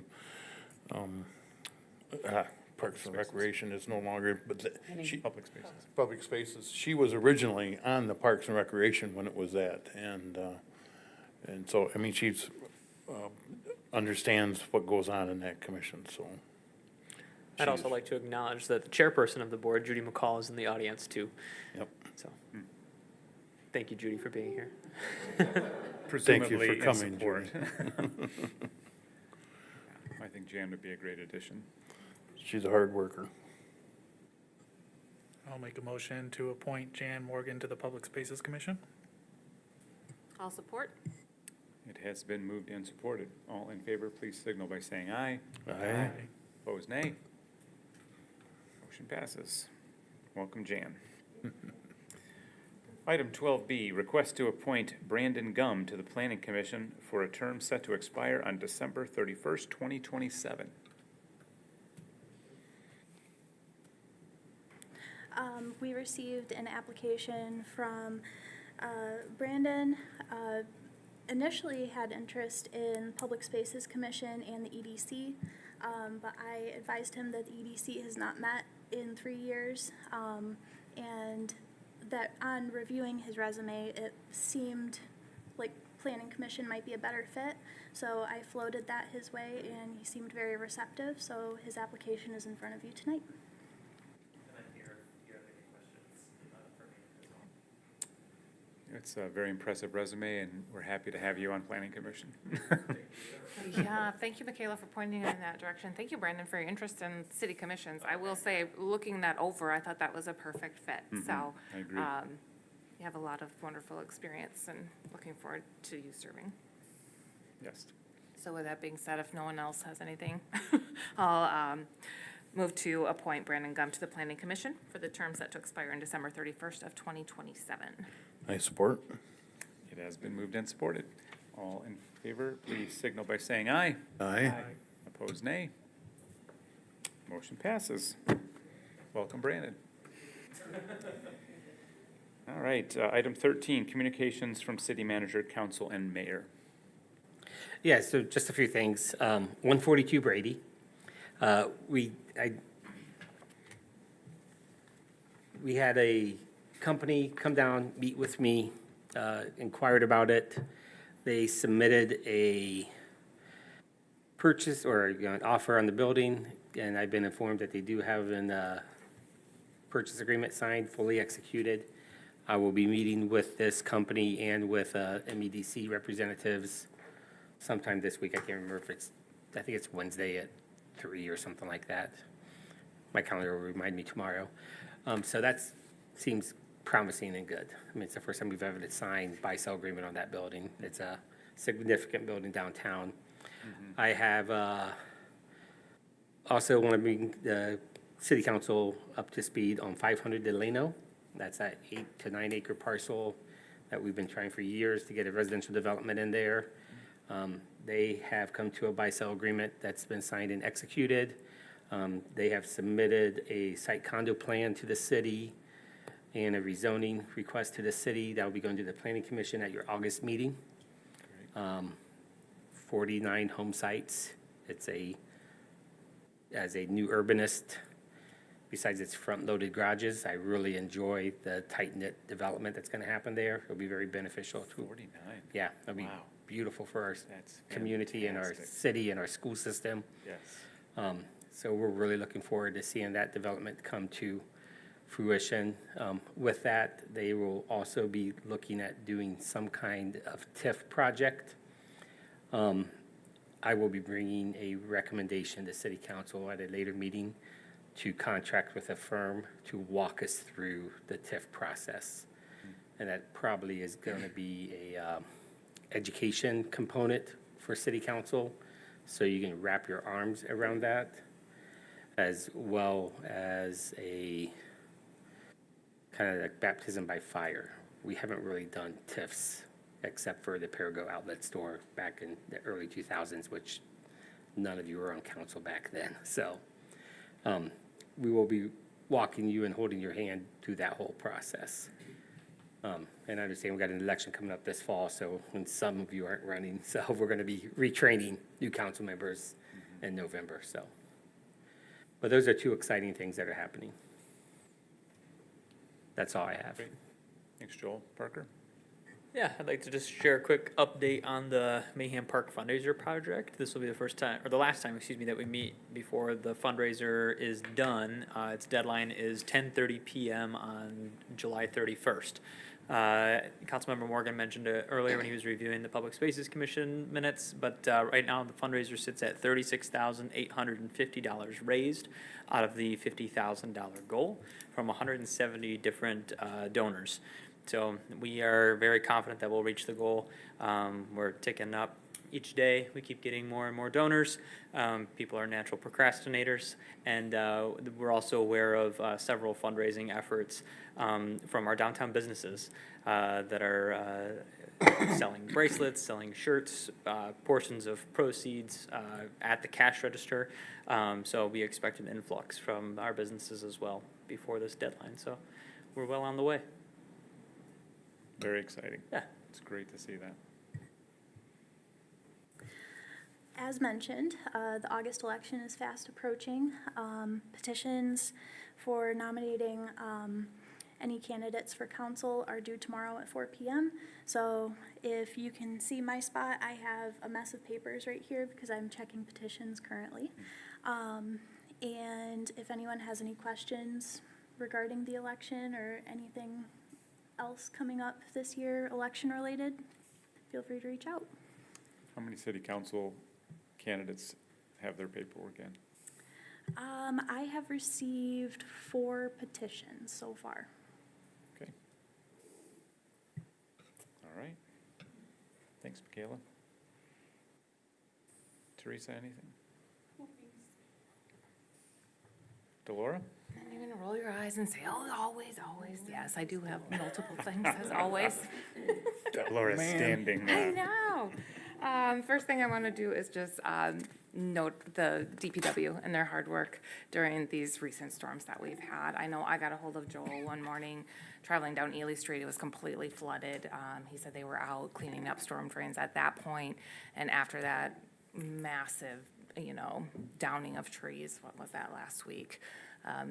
Parks and Recreation is no longer, but she, Public spaces. Public Spaces. She was originally on the Parks and Recreation when it was that, and so, I mean, she's, understands what goes on in that commission, so. I'd also like to acknowledge that the chairperson of the board, Judy McCall, is in the audience too. Yep. So, thank you, Judy, for being here. Presumably in coming, support. I think Jan would be a great addition. She's a hard worker. I'll make a motion to appoint Jan Morgan to the Public Spaces Commission. I'll support. It has been moved and supported. All in favor, please signal by saying aye. Aye. Opposed, nay. Motion passes. Welcome, Jan. Item 12B, request to appoint Brandon Gumm to the Planning Commission for a term set to expire on December 31st, 2027. We received an application from Brandon. Initially had interest in Public Spaces Commission and the EDC, but I advised him that the EDC has not met in 3 years, and that on reviewing his resume, it seemed like Planning Commission might be a better fit. So I floated that his way, and he seemed very receptive, so his application is in front of you tonight. It's a very impressive resume, and we're happy to have you on Planning Commission. Yeah, thank you, Michaela, for pointing in that direction. Thank you, Brandon, for your interest in city commissions. I will say, looking that over, I thought that was a perfect fit. So, I agree. you have a lot of wonderful experience, and looking forward to you serving. Yes. So with that being said, if no one else has anything, I'll move to appoint Brandon Gumm to the Planning Commission for the term set to expire on December 31st of 2027. I support. It has been moved and supported. All in favor, please signal by saying aye. Aye. Opposed, nay. Motion passes. Welcome, Brandon. All right, item 13, communications from city manager, council, and mayor. Yeah, so just a few things. 142 Brady. We had a company come down, meet with me, inquired about it. They submitted a purchase or an offer on the building, and I've been informed that they do have a purchase agreement signed, fully executed. I will be meeting with this company and with MEDC representatives sometime this week. I can't remember if I think it's Wednesday at 3 or something like that. My calendar will remind me tomorrow. So that seems promising and good. I mean, it's the first time we've ever signed buy-sell agreement on that building. It's a significant building downtown. I have also want to bring the city council up to speed on 500 Delano. That's that 8 to 9 acre parcel that we've been trying for years to get a residential development in there. They have come to a buy-sell agreement that's been signed and executed. They have submitted a site condo plan to the city and a rezoning request to the city. That will be going to the planning commission at your August meeting. 49 home sites. It's as a new urbanist, besides its front-loaded garages, I really enjoy the tight-knit development that's gonna happen there. It'll be very beneficial to. 49. Yeah, it'll be Wow. beautiful for our That's community and our fantastic. city and our school system. Yes. So we're really looking forward to seeing that development come to fruition. With that, they will also be looking at doing some kind of TIF project. I will be bringing a recommendation to city council at a later meeting to contract with a firm to walk us through the TIF process. And that probably is going to be a education component for city council, so you can wrap your arms around that, as well as a kind of like baptism by fire. We haven't really done TIFs except for the Payroll outlet store back in the early 2000s, which none of you were on council back then. So we will be walking you and holding your hand through that whole process. And I understand we've got an election coming up this fall, so when some of you aren't running, so we're going to be retraining new council members in November, so. But those are two exciting things that are happening. That's all I have. Great. Thanks, Joel. Parker? Yeah, I'd like to just share a quick update on the Mayhem Park fundraiser project. This will be the first time, or the last time, excuse me, that we meet before the fundraiser is done. Its deadline is 10:30 p.m. on July 31st. Councilmember Morgan mentioned it earlier when he was reviewing the Public Spaces Commission minutes, but right now the fundraiser sits at $36,850 raised out of the $50,000 goal from 170 different donors. So we are very confident that we'll reach the goal. We're ticking up each day. We keep getting more and more donors. People are natural procrastinators. And we're also aware of several fundraising efforts from our downtown businesses that are selling bracelets, selling shirts, portions of proceeds at the cash register. So we expect an influx from our businesses as well before this deadline. So we're well on the way. Very exciting. Yeah. It's great to see that. As mentioned, the August election is fast approaching. Petitions for nominating any candidates for council are due tomorrow at 4 p.m. So if you can see my spot, I have a mess of papers right here because I'm checking petitions currently. And if anyone has any questions regarding the election or anything else coming up this year, election related, feel free to reach out. How many city council candidates have their paperwork in? I have received 4 petitions so far. Okay. All right. Thanks, Michaela. Teresa, anything? Delora? And you're gonna roll your eyes and say, oh, always, always. Yes, I do have multiple things, as always. Delora's standing. I know. First thing I want to do is just note the DPW and their hard work during these recent storms that we've had. I know I got a hold of Joel one morning traveling down Ely Street. It was completely flooded. He said they were out cleaning up storm drains at that point, and after that massive, downing of trees. What was that, last week?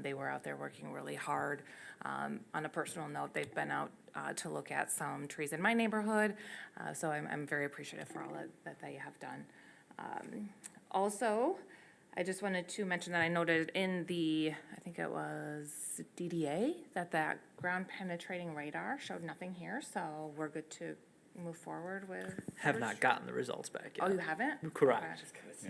They were out there working really hard. On a personal note, they've been out to look at some trees in my neighborhood, so I'm very appreciative for all that they have done. Also, I just wanted to mention that I noted in I think it was DDA, that ground penetrating radar showed nothing here, so we're good to move forward with. Have not gotten the results back yet. Oh, you haven't? Correct.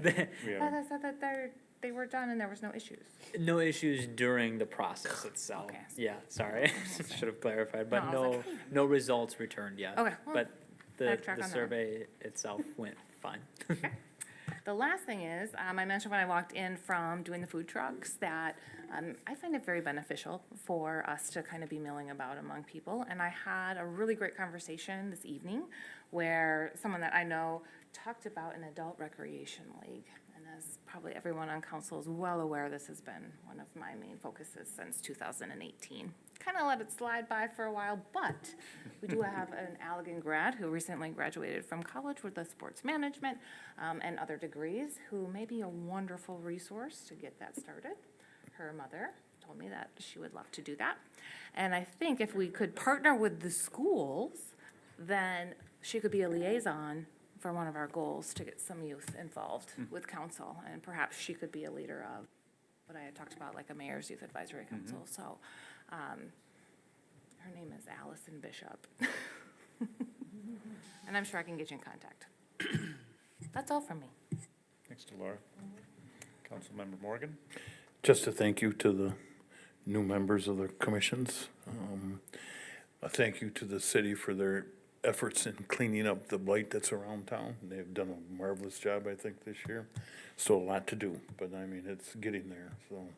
Okay. We I have, thought that they were done and there was no issues. No issues during the process itself. Okay. Yeah, sorry. Should have clarified, but No, I was like, no results returned yet. Okay, well, But the backtrack on that. survey itself went fine. The last thing is, I mentioned when I walked in from doing the food trucks that I find it very beneficial for us to kind of be milling about among people. And I had a really great conversation this evening where someone that I know talked about an adult recreation league. And as probably everyone on council is well aware, this has been one of my main focuses since 2018. Kind of let it slide by for a while, but we do have an Allegan grad who recently graduated from college with a sports management and other degrees, who may be a wonderful resource to get that started. Her mother told me that she would love to do that. And I think if we could partner with the schools, then she could be a liaison for one of our goals to get some youth involved with council. And perhaps she could be a leader of what I had talked about, like a mayor's youth advisory council. So her name is Allison Bishop. And I'm sure I can get you in contact. That's all from me. thanks to Laura. Councilmember Morgan? Just a thank you to the new members of the commissions. A thank you to the city for their efforts in cleaning up the blight that's around town. They've done a marvelous job, I think, this year. Still a lot to do, but I mean, it's getting there, so.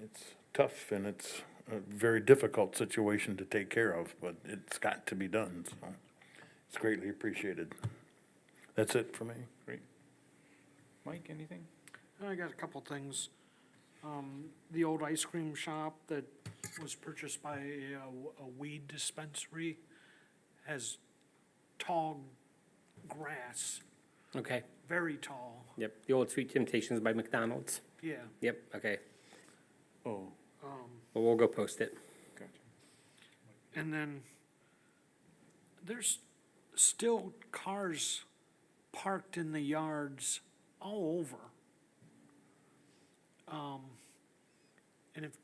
It's tough and it's a very difficult situation to take care of, but it's got to be done, so it's greatly appreciated. That's it for me. Great. Mike, anything? I got a couple things. The old ice cream shop that was purchased by a weed dispensary has tall grass, Okay, very tall, yep, the old Sweet Temptations by McDonald's. yeah. Yep, okay, Oh, well, we'll go post it. gotcha. And then there's still cars parked in the yards all over. And if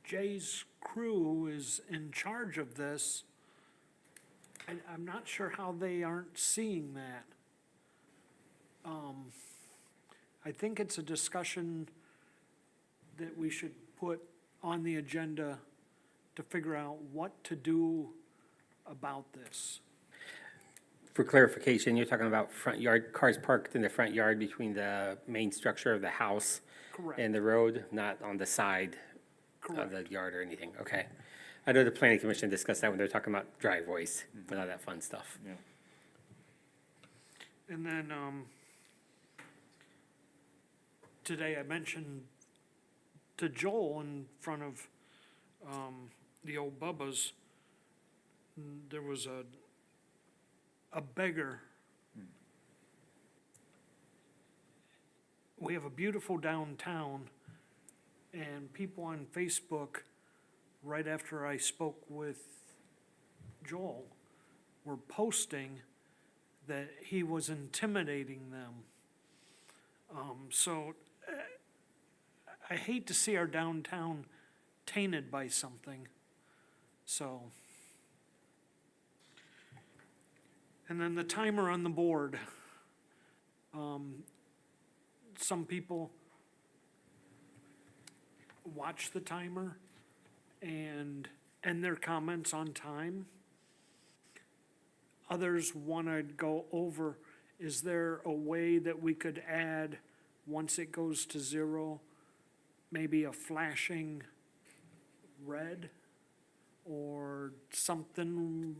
Jay's crew is in charge of this, I'm not sure how they aren't seeing that. I think it's a discussion that we should put on the agenda to figure out what to do about this. For clarification, you're talking about front yard, cars parked in the front yard between the main structure of the house Correct. and the road, not on the side of Correct. the yard or anything, okay. I know the planning commission discussed that when they're talking about driveways and all that fun stuff. Yeah. And then, today I mentioned to Joel in front of, the old Bubba's, there was a beggar. We have a beautiful downtown, and people on Facebook, right after I spoke with Joel, were posting that he was intimidating them. So I hate to see our downtown tainted by something, so. And then the timer on the board. Some people watch the timer and end their comments on time. Others want to go over, is there a way that we could add, once it goes to 0, maybe a flashing red or something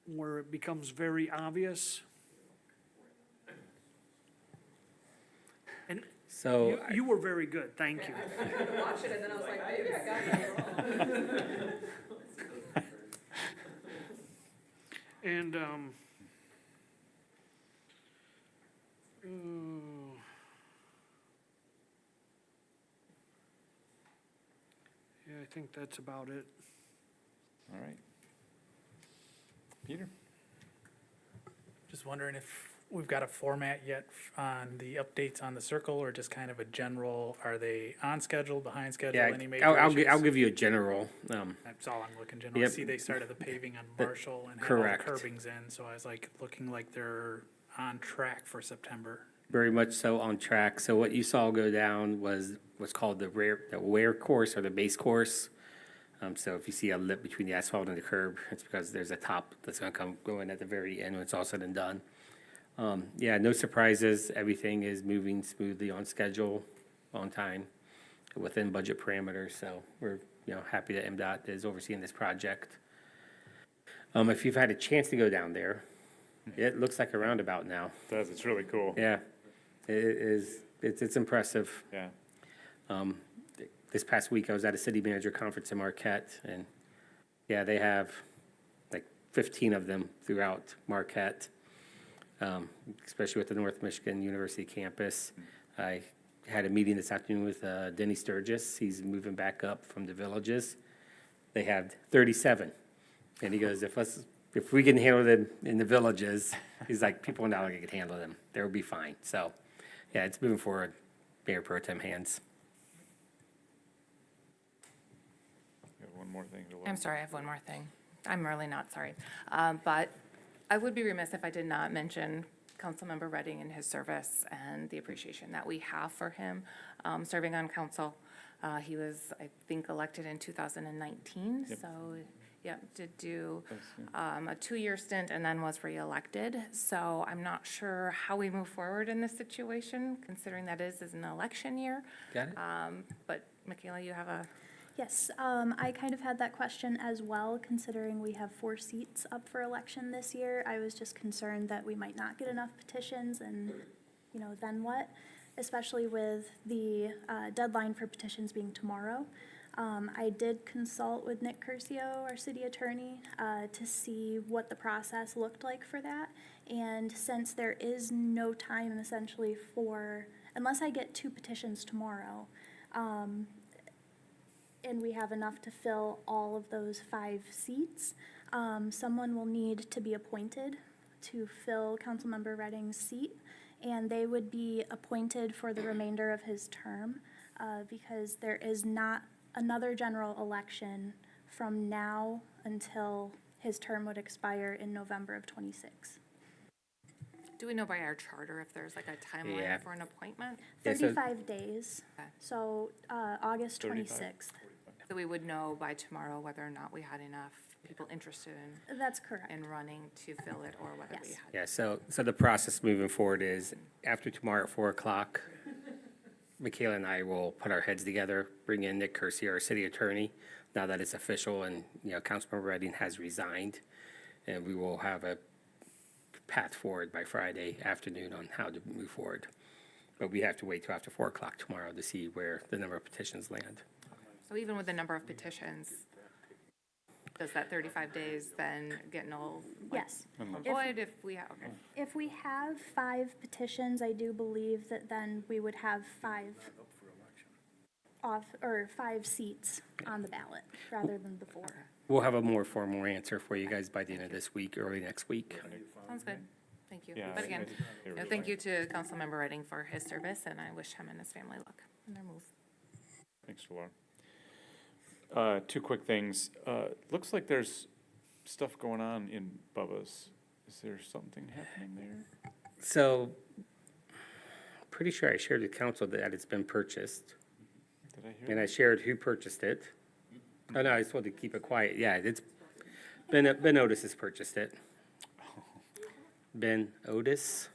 where it becomes very obvious? And So, you were very good, thank you. Watch it, and then I was like, maybe I got that wrong. And, yeah, I think that's about it. All right. Peter? Just wondering if we've got a format yet on the updates on the circle, or just kind of a general, are they on schedule, behind schedule, yeah, any major I'll issues? give you a general, That's all I'm looking, general. I Yep. see they started the paving on Marshall and had all the correct. curbings in, so I was like, looking like they're on track for September. very much so on track. So what you saw go down was what's called the wear course or the base course. So if you see a lip between the asphalt and the curb, it's because there's a top that's gonna go in at the very end when it's all said and done. Yeah, no surprises. Everything is moving smoothly on schedule, on time, within budget parameters. So we're, happy that MDOT is overseeing this project. If you've had a chance to go down there, it looks like a roundabout now. It does, it's really cool. Yeah, it is, it's impressive. Yeah. This past week, I was at a city manager conference in Marquette, and yeah, they have like 15 of them throughout Marquette, especially with the North Michigan University campus. I had a meeting this afternoon with Denny Sturgis. He's moving back up from the Villages. They have 37, and he goes, if we can handle them in the Villages, he's like, people in Allegan can handle them. They'll be fine. So, yeah, it's moving forward. Mayor Pro Tem hands. One more thing to I'm sorry, I have one more thing. I'm really not sorry. But I would be remiss if I did not mention Councilmember Redding and his service and the appreciation that we have for him serving on council. He was, I think, elected in 2019, Yep. so, did do a 2-year stint and then was reelected. So I'm not sure how we move forward in this situation, considering that is an election year. Got it? But Michaela, you have a... Yes, I kind of had that question as well, considering we have 4 seats up for election this year. I was just concerned that we might not get enough petitions and, then what? Especially with the deadline for petitions being tomorrow. I did consult with Nick Curcio, our city attorney, to see what the process looked like for that. And since there is no time essentially unless I get 2 petitions tomorrow, and we have enough to fill all of those 5 seats, someone will need to be appointed to fill Councilmember Redding's seat, and they would be appointed for the remainder of his term, because there is not another general election from now until his term would expire in November of '26. Do we know by our charter if there's like a timeline Yeah. for an appointment? Yeah, so- 35 days, Okay. so August 35. 26th. So we would know by tomorrow whether or not we had enough people interested That's correct. in running to fill it, or whether we Yes. had. Yeah, so the process moving forward is after tomorrow at 4 o'clock, Michaela and I will put our heads together, bring in Nick Kersey, our city attorney, now that it's official and, Councilmember Redding has resigned. And we will have a path forward by Friday afternoon on how to move forward. But we have to wait till after 4 o'clock tomorrow to see where the number of petitions land. So even with the number of petitions, does that 35 days then get null? Yes. Void if we have, okay. If we have 5 petitions, I do believe that then we would have 5 5 seats on the ballot rather than the 4. We'll have a more formal answer for you guys by the end of this week, early next week. Sounds good. Thank you. Yeah, But again, they were thank you to Councilmember Redding for his service, and I wish him and his family luck in their move. Thanks, Laura. 2 quick things. Looks like there's stuff going on in Bubba's. Is there something happening there? So, pretty sure I shared with council that it's been purchased. Did I hear And I that? shared who purchased it. Oh, no, I just wanted to keep it quiet. Yeah, it's, Ben Otis has purchased it. Ben Otis.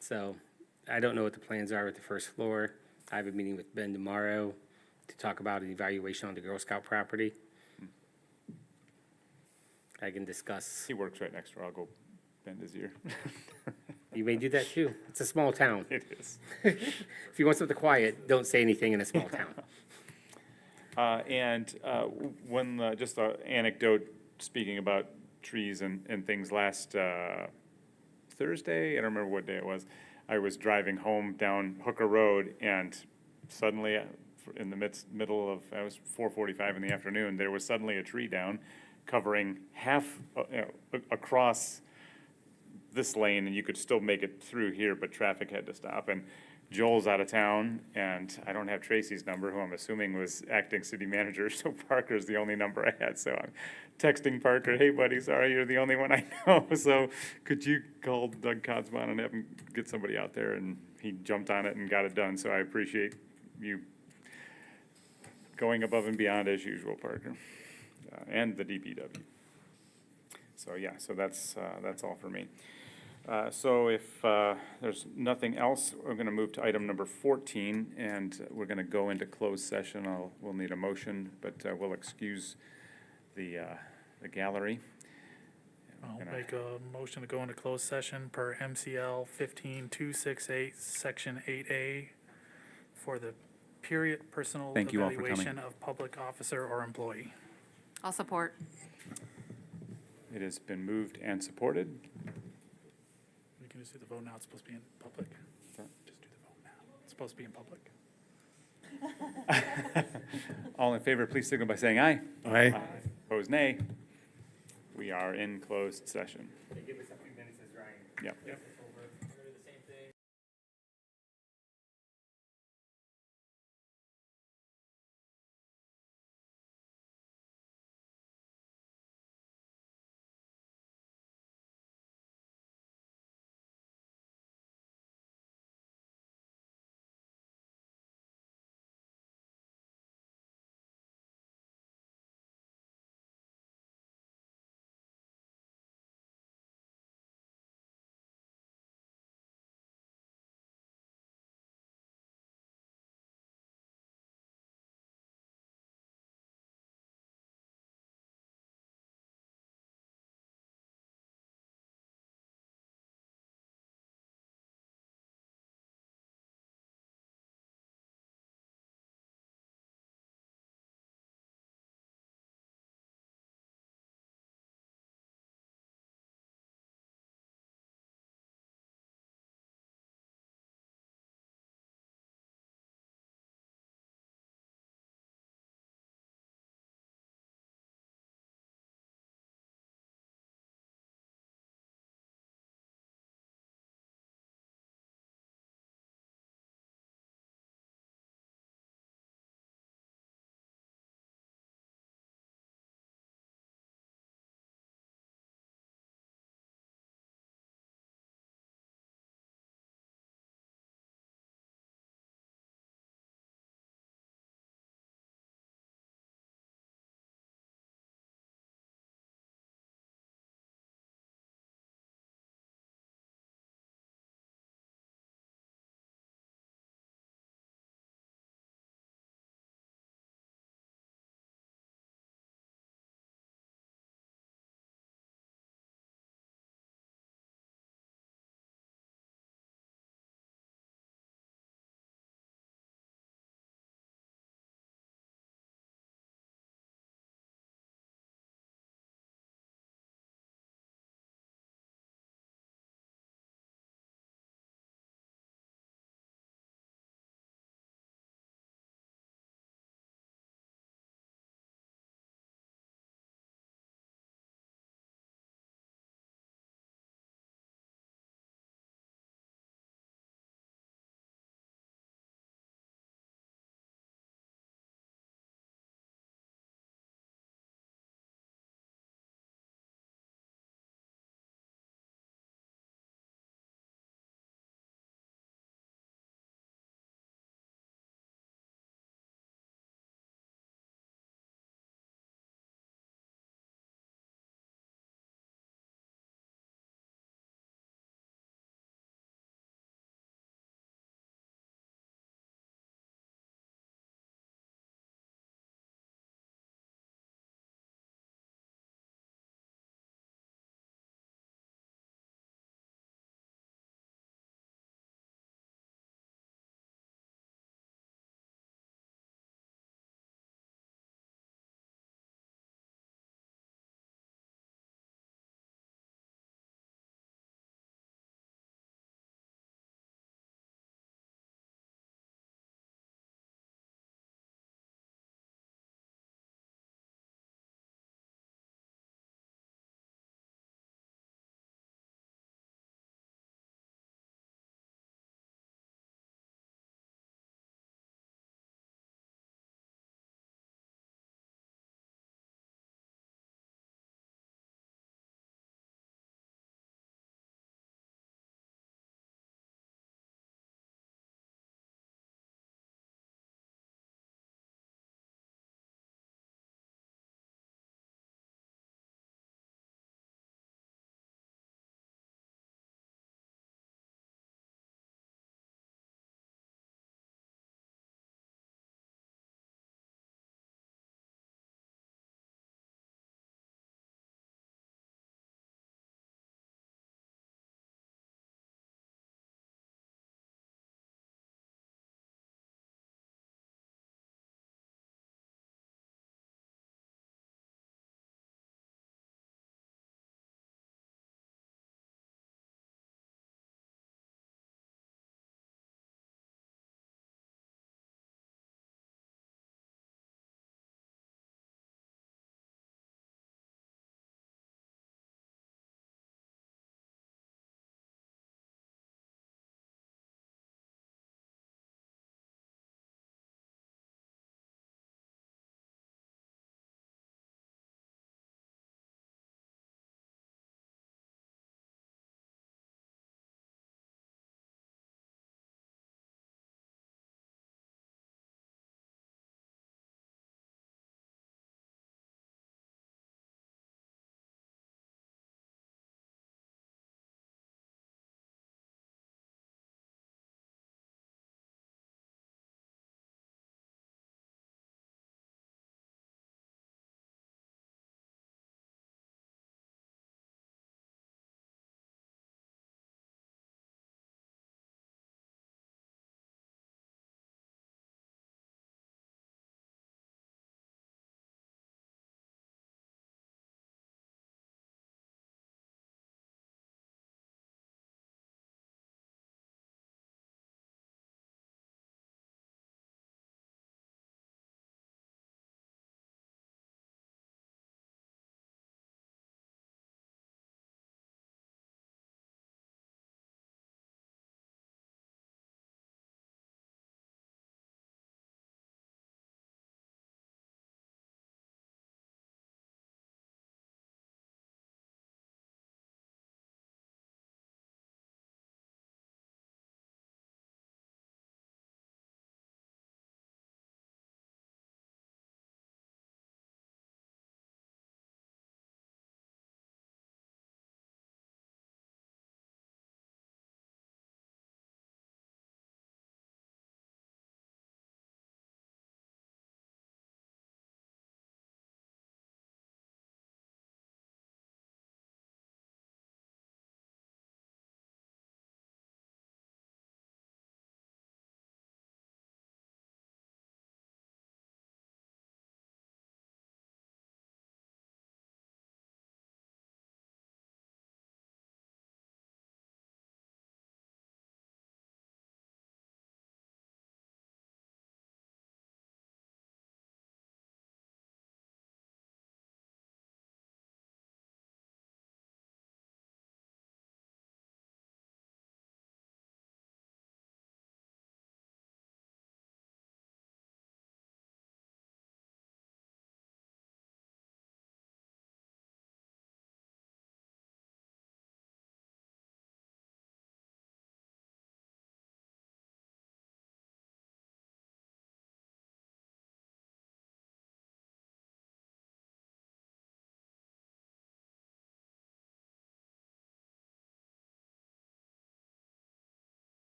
So, I don't know what the plans are with the first floor. I have a meeting with Ben tomorrow to talk about an evaluation on the Girl Scout property. I can discuss. He works right next door. I'll go bend his ear. You may do that too. It's a small town. It is. If you want something quiet, don't say anything in a small town. Just an anecdote, speaking about trees and things, last Thursday, I don't remember what day it was, I was driving home down Hooker Road, and suddenly, in the middle of, it was 4:45 in the afternoon, there was suddenly a tree down covering half, across this lane, and you could still make it through here, but traffic had to stop. And Joel's out of town, and I don't have Tracy's number, who I'm assuming was acting city manager, so Parker's the only number I had. So I'm texting Parker, hey buddy, sorry, you're the only one I know. So could you call Doug Kotzbon and have him get somebody out there? And he jumped on it and got it done. So I appreciate you going above and beyond as usual, Parker, and the DPW. So yeah, so that's all for me. So if there's nothing else, we're going to move to item number 14, and we're going to go into closed session. We'll need a motion, but we'll excuse the gallery. I'll Gonna- make a motion to go into closed session per MCL 15268, Section 8A, for the period personal Thank you all for coming. evaluation of public officer or employee. I'll support. It has been moved and supported. We can just do the vote now. It's supposed to be in public. Sorry? Just do the vote now. It's supposed to be in public. All in favor, please signal by saying aye. Aye. Opposed, nay. We are in closed session. Give us a few minutes as Ryan. Yep. Yep.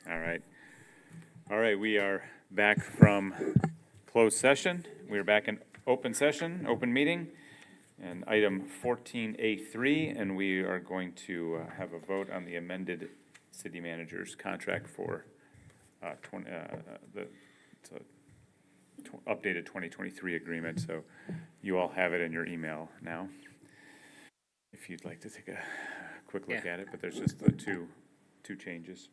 All right. All right, we are back from closed session. We are back in open session, open meeting, and item 14A3, and we are going to have a vote on the amended city manager's contract for the updated 2023 agreement. So you all have it in your email now, if you'd like to take a quick look Yeah. at it, but there's just the two changes.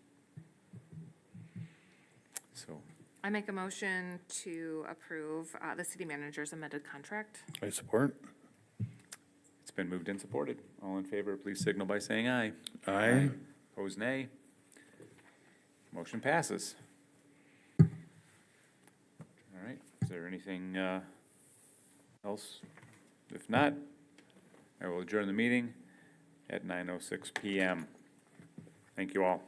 So, I make a motion to approve the city manager's amended contract. I support. it's been moved and supported. All in favor, please signal by saying aye. Aye. Opposed, nay. Motion passes. All right, is there anything else? If not, I will adjourn the meeting at 9:06 PM. Thank you all.